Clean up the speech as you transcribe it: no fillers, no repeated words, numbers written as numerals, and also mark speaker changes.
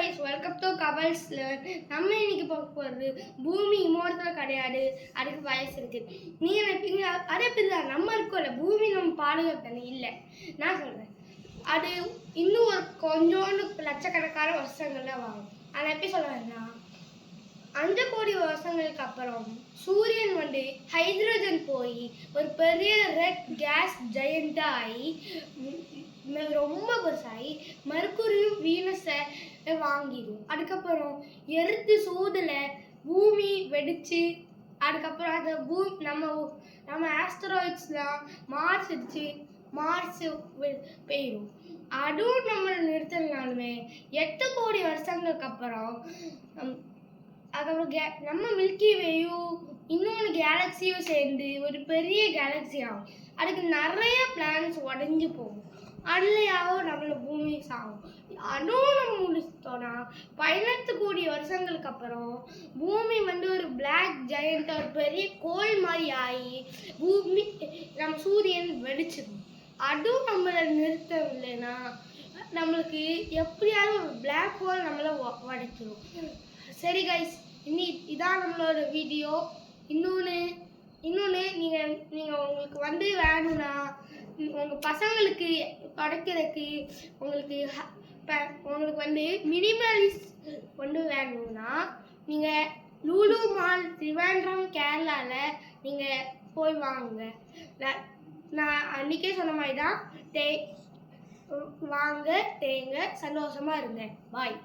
Speaker 1: guys, welcome to Kabals Learn. நம்ம இன்னைக்கு பார்க்க போறது பூமி இமோர்டல் கிடையாது, அதுக்கு வயசு இருக்கு. நீங்க நினைப்பீங்க அது எப்படிதான் நம்ம இருக்கோம்ல, பூமி நம்ம பாதுகாப்பு இல்லை. நான் சொல்றேன், அது இன்னும் ஒரு கொஞ்சோண்டு லட்சக்கணக்கான வருஷங்கள்ல வாங்கும். அதை எப்படி சொல்றேன்னா, 5 கோடி வருஷங்களுக்கு அப்புறம் சூரியன் ஹைட்ரஜன் போய் ஒரு பெரிய ரெட் கேஸ் ஜெயண்டா ஆகி ரொம்ப பெருசாகி மர்க்குரியும் வீனஸை வாங்கிடும். அதுக்கப்புறம் எர்த்து சூதில் பூமி வெடிச்சு அதுக்கப்புறம் அந்த நம்ம ஆஸ்ட்ராய்ட்ஸ்லாம் மார்ஸ் அடிச்சு மார்ஸ் போயிடும். அதுவும் நம்ம நிறுத்தினாலுமே 8 கோடி வருஷங்களுக்கு அப்புறம் அதுக்கப்புறம் நம்ம மில்கி வேயும் இன்னொன்று கேலக்சியும் சேர்ந்து ஒரு பெரிய கேலக்சி ஆகும். அதுக்கு நிறைய பிளானட்ஸ் உடஞ்சி போகும். அதுலையாவும் நம்மள பூமி சாகும். அதுவும் நம்ம முடிச்சிட்டோம்னா 18 கோடி வருஷங்களுக்கு அப்புறம் பூமி ஒரு பிளாக் ஜெயண்ட் ஒரு பெரிய கோல் மாதிரி ஆகி பூமி நம்ம சூரியன் வெடிச்சிடும். அதுவும் நம்மளை நிறுத்தவில்லைன்னா நம்மளுக்கு எப்படியாவது ஒரு பிளாக் ஹோல் நம்மளை உடைச்சிடும். சரி கைஸ், இதான் நம்மளோட வீடியோ. இன்னொன்று நீங்கள் உங்களுக்கு வேணும்னா உங்கள் பசங்களுக்கு படைக்கிறதுக்கு உங்களுக்கு மினிமலிஸ்ட் வேணும்னா நீங்கள் லூலு மால் திருவேண்டரம் கேரளாவில் நீங்கள் போய் வாங்குங்க. நான் அன்றைக்கே சொன்ன மாதிரி தான் வாங்க தேங்க சந்தோஷமாக இருங்க. பாய்.